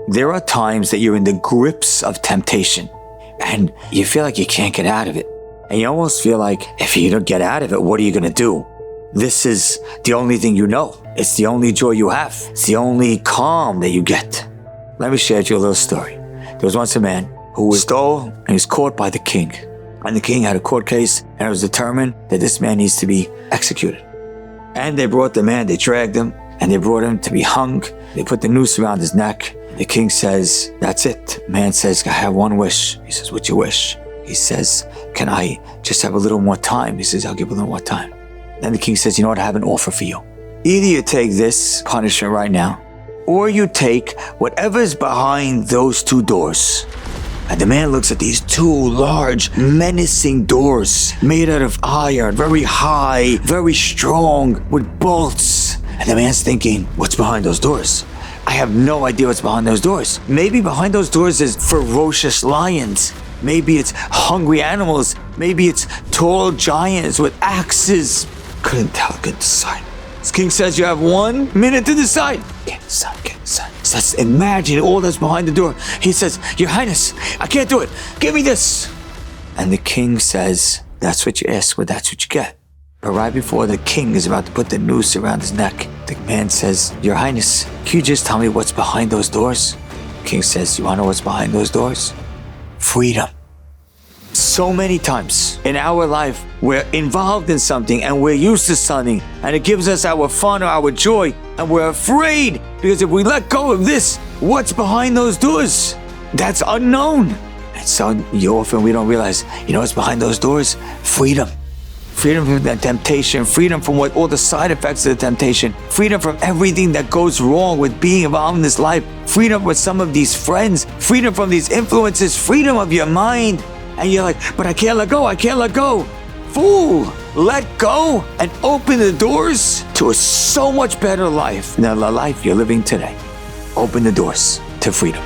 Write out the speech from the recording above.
There are times that you're in the grips of temptation and you feel like you can't get out of it. And you almost feel like if you don't get out of it, what are you going to do? This is the only thing you know. It's the only joy you have. It's the only calm that you get. Let me share with you a little story. There was once a man who stole and he was caught by the king. And the king had a court case and it was determined that this man needs to be executed. And they brought the man, they dragged him, and they brought him to be hung. They put the noose around his neck. The king says, that's it. Man says, I have one wish. He says, what's your wish? He says, can I just have a little more time? He says, I'll give a little more time. Then the king says, you know what, I have an offer for you. Either you take this punishment right now, or you take whatever's behind those two doors. And the man looks at these two large, menacing doors made out of iron, very high, very strong, with bolts. And the man's thinking, what's behind those doors? I have no idea what's behind those doors. Maybe behind those doors is ferocious lions. Maybe it's hungry animals. Maybe it's tall giants with axes. Couldn't tell, couldn't decide. This king says you have 1 minute to decide. Can't decide. So let's imagine all that's behind the door. He says, Your Highness, I can't do it. Give me this. And the king says, that's what you ask for, that's what you get. But right before the king is about to put the noose around his neck, the man says, Your Highness, can you just tell me what's behind those doors? The king says, you want to know what's behind those doors? Freedom. So many times in our life, we're involved in something and we're used to something and it gives us our fun or our joy and we're afraid because if we let go of this, what's behind those doors? That's unknown. And so often we don't realize, you know what's behind those doors? Freedom. Freedom from that temptation, freedom from all the side effects of the temptation, freedom from everything that goes wrong with being involved in this life, freedom with some of these friends, freedom from these influences, freedom of your mind. And you're like, but I can't let go. Fool, let go and open the doors to a so much better life than the life you're living today. Open the doors to freedom.